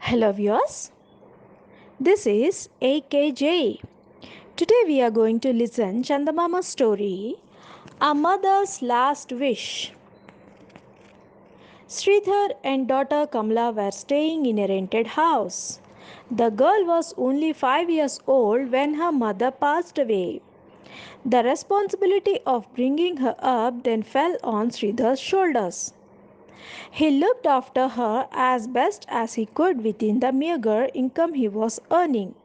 Hello viewers, this is AKJ. Today we are going to listen Chandamama's story, A Mother's Last Wish. Sridhar and daughter Kamala were staying in a rented house. The girl was only 5 years old when her mother passed away. The responsibility of bringing her up then fell on Sridhar's shoulders. He looked after her as best as he could within the meager income he was earning.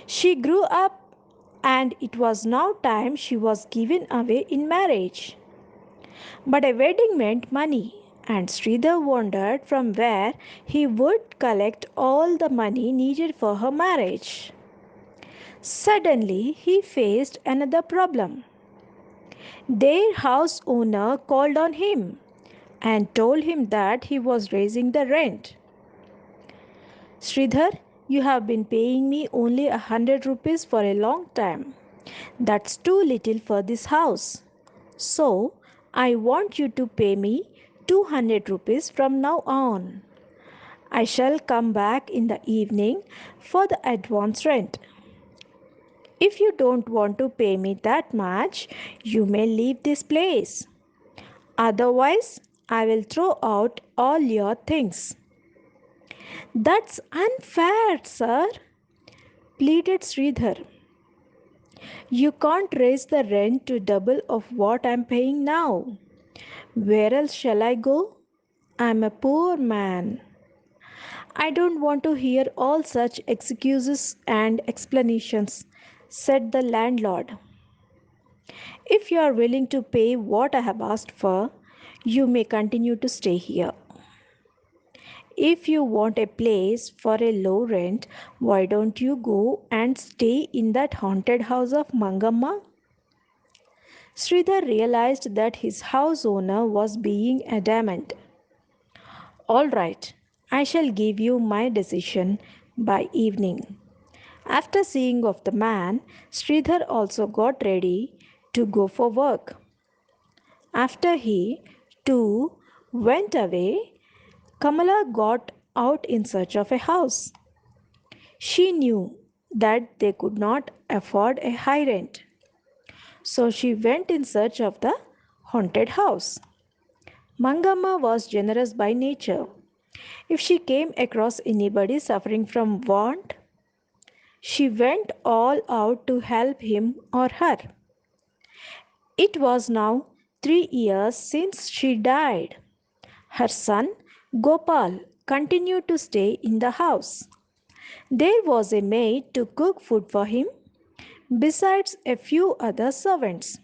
She grew up, and it was now time she was given away in marriage. But a wedding meant money, and Sridhar wondered from where he would collect all the money needed for her marriage. Suddenly, he faced another problem. Their house owner called on him and told him that he was raising the rent. Sridhar, you have been paying me only 100 rupees for a long time. That's too little for this house. So, I want you to pay me 200 rupees from now on. I shall come back in the evening for the advance rent. If you don't want to pay me that much, you may leave this place. Otherwise, I will throw out all your things. That's unfair, sir, pleaded Sridhar. You can't raise the rent to double of what I'm paying now. Where else shall I go? I'm a poor man. I don't want to hear all such excuses and explanations, said the landlord. If you are willing to pay what I have asked for, you may continue to stay here. If you want a place for a low rent, why don't you go and stay in that haunted house of Mangamma? Sridhar realized that his house owner was being adamant. All right, I shall give you my decision by evening. After seeing of the man, Sridhar also got ready to go for work. After he, too, went away, Kamala got out in search of a house. She knew that they could not afford a high rent, so she went in search of the haunted house. Mangama was generous by nature. If she came across anybody suffering from want, she went all out to help him or her. It was now 3 years since she died. Her son, Gopal, continued to stay in the house. There was a maid to cook food for him, besides a few other servants.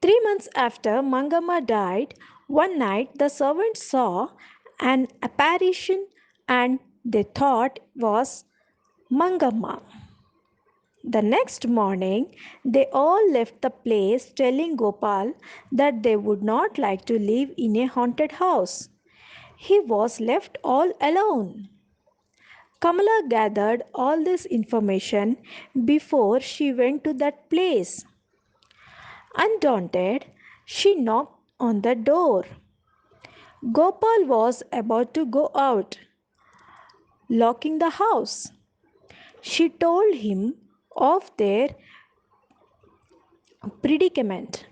3 months after Mangama died, one night the servants saw an apparition and they thought was Mangama. The next morning, they all left the place telling Gopal that they would not like to live in a haunted house. He was left all alone. Kamala gathered all this information before she went to that place. Undaunted, she knocked on the door. Gopal was about to go out, locking the house. She told him of their predicament.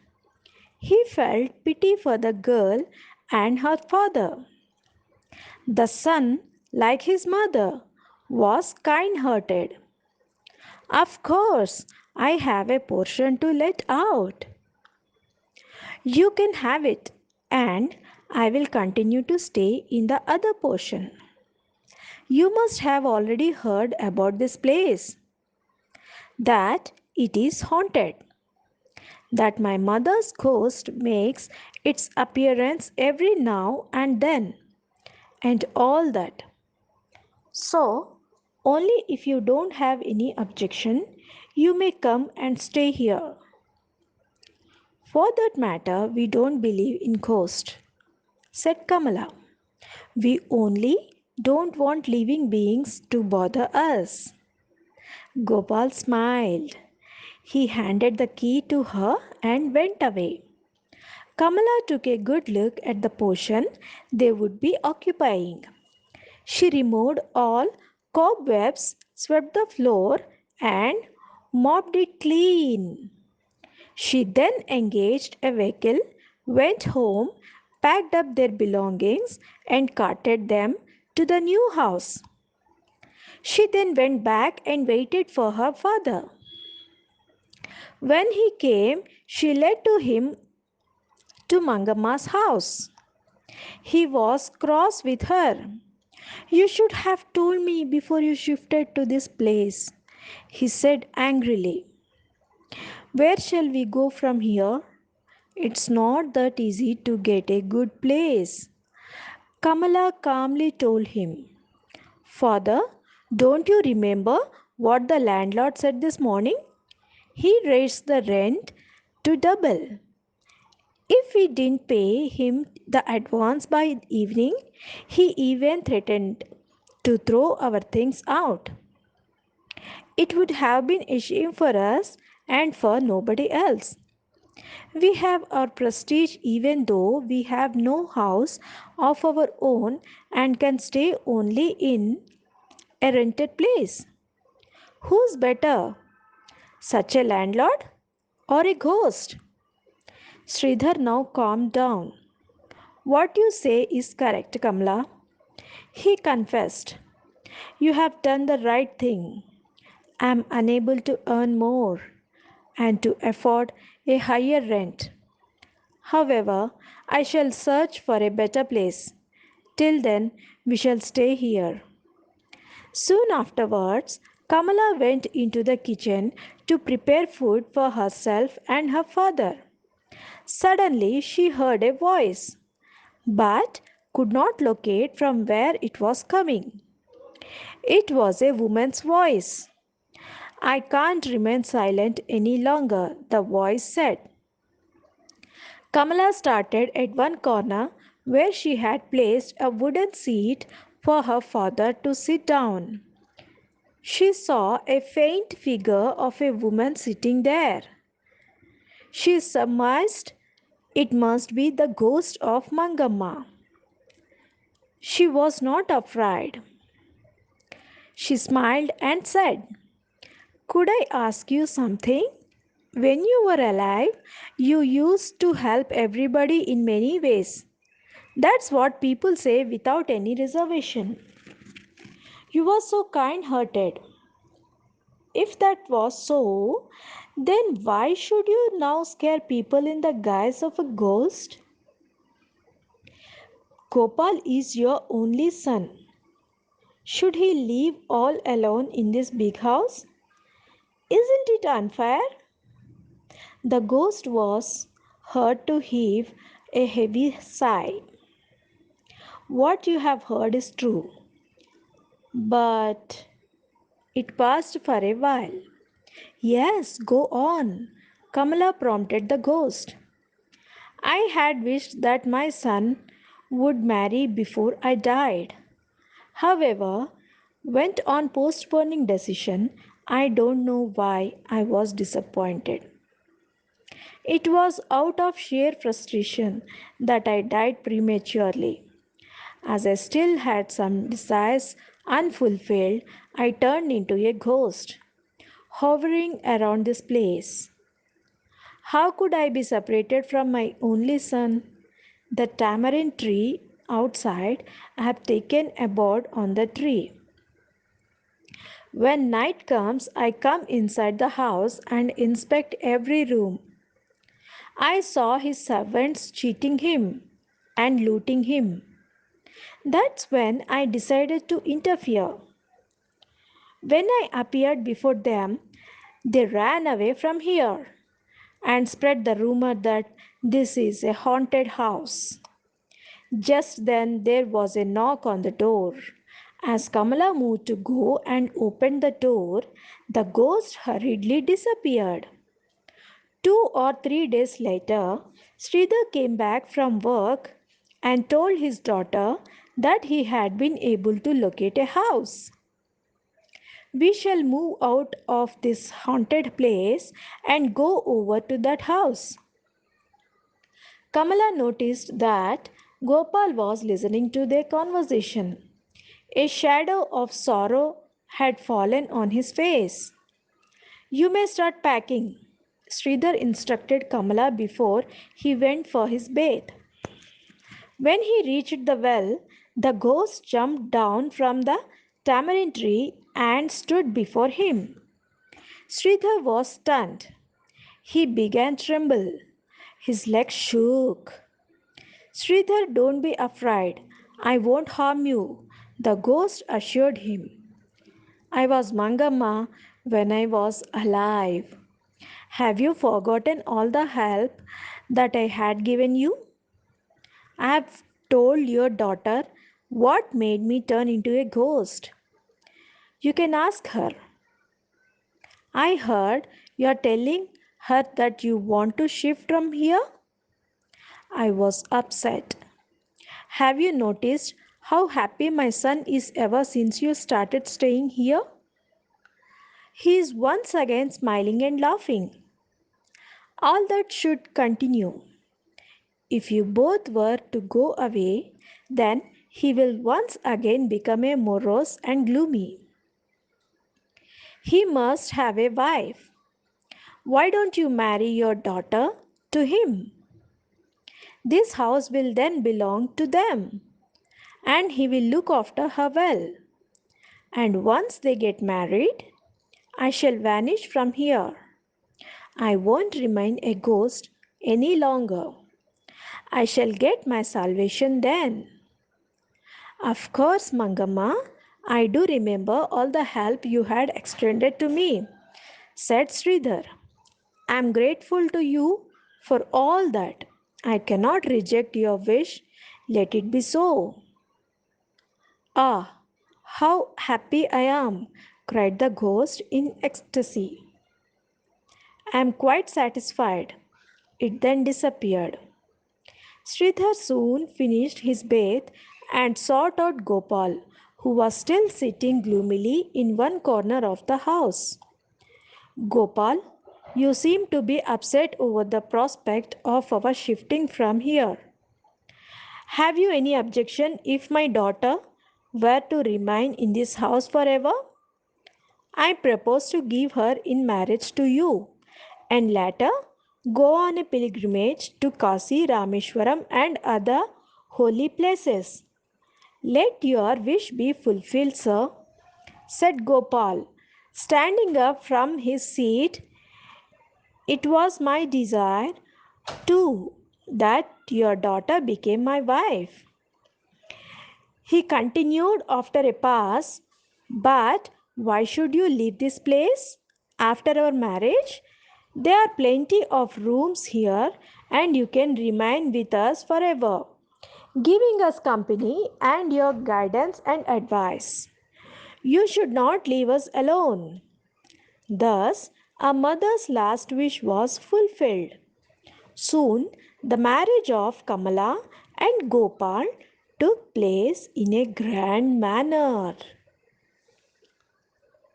He felt pity for the girl and her father. The son, like his mother, was kind hearted. Of course, I have a portion to let out. You can have it, and I will continue to stay in the other portion. You must have already heard about this place, that it is haunted, that my mother's ghost makes its appearance every now and then, and all that. So, only if you don't have any objection, you may come and stay here. For that matter, we don't believe in ghosts, said Kamala. We only don't want living beings to bother us. Gopal smiled. He handed the key to her and went away. Kamala took a good look at the portion they would be occupying. She removed all cobwebs, swept the floor, and mopped it clean. She then engaged a vehicle, went home, packed up their belongings, and carted them to the new house. She then went back and waited for her father. When he came, she led to him to Mangamma's house. He was cross with her. You should have told me before you shifted to this place, he said angrily. Where shall we go from here? It's not that easy to get a good place. Kamala calmly told him, Father, don't you remember what the landlord said this morning? He raised the rent to double. If we didn't pay him the advance by evening, he even threatened to throw our things out. It would have been a shame for us and for nobody else. We have our prestige even though we have no house of our own and can stay only in a rented place. Who's better, such a landlord or a ghost? Sridhar now calmed down. What you say is correct, Kamla. He confessed. You have done the right thing. I am unable to earn more and to afford a higher rent. However, I shall search for a better place. Till then, we shall stay here. Soon afterwards, Kamala went into the kitchen to prepare food for herself and her father. Suddenly, she heard a voice, but could not locate from where it was coming. It was a woman's voice. I can't remain silent any longer, the voice said. Kamala started at one corner where she had placed a wooden seat for her father to sit down. She saw a faint figure of a woman sitting there. She surmised it must be the ghost of Mangamma. She was not afraid. She smiled and said, Could I ask you something? When you were alive, you used to help everybody in many ways. That's what people say without any reservation. You were so kind hearted. If that was so, then why should you now scare people in the guise of a ghost? Gopal is your only son. Should he live all alone in this big house? Isn't it unfair? The ghost was heard to heave a heavy sigh. What you have heard is true, but it passed for a while. Yes, go on, Kamala prompted the ghost. I had wished that my son would marry before I died. However, went on postponing decision. I don't know why I was disappointed. It was out of sheer frustration that I died prematurely. As I still had some desires unfulfilled, I turned into a ghost, hovering around this place. How could I be separated from my only son? The tamarind tree outside, I have taken a board on the tree. When night comes, I come inside the house and inspect every room. I saw his servants cheating him and looting him. That's when I decided to interfere. When I appeared before them, they ran away from here and spread the rumor that this is a haunted house. Just then there was a knock on the door. As Kamala moved to go and open the door, the ghost hurriedly disappeared. 2 or 3 days later, Sridhar came back from work and told his daughter that he had been able to locate a house. We shall move out of this haunted place and go over to that house. Kamala noticed that Gopal was listening to their conversation. A shadow of sorrow had fallen on his face. You may start packing, Sridhar instructed Kamala before he went for his bath. When he reached the well, the ghost jumped down from the tamarind tree and stood before him. Sridhar was stunned. He began to tremble. His legs shook. Sridhar, don't be afraid. I won't harm you, the ghost assured him. I was Mangamma when I was alive. Have you forgotten all the help that I had given you? I have told your daughter what made me turn into a ghost. You can ask her. I heard you are telling her that you want to shift from here. I was upset. Have you noticed how happy my son is ever since you started staying here? He is once again smiling and laughing. All that should continue. If you both were to go away, then he will once again become a morose and gloomy. He must have a wife. Why don't you marry your daughter to him? This house will then belong to them, and he will look after her well. And once they get married, I shall vanish from here. I won't remain a ghost any longer. I shall get my salvation then. Of course, Mangamma, I do remember all the help you had extended to me, said Sridhar. I am grateful to you for all that. I cannot reject your wish. Let it be so. Ah, how happy I am, cried the ghost in ecstasy. I am quite satisfied. It then disappeared. Sridhar soon finished his bath and sought out Gopal, who was still sitting gloomily in one corner of the house. Gopal, you seem to be upset over the prospect of our shifting from here. Have you any objection if my daughter were to remain in this house forever? I propose to give her in marriage to you, and later go on a pilgrimage to Kasi, Rameshwaram, and other holy places. Let your wish be fulfilled, sir, said Gopal. Standing up from his seat, it was my desire, too, that your daughter became my wife. He continued after a pause, but why should you leave this place? After our marriage, there are plenty of rooms here and you can remain with us forever, giving us company and your guidance and advice. You should not leave us alone. Thus, a mother's last wish was fulfilled. Soon, the marriage of Kamala and Gopal took place in a grand manner.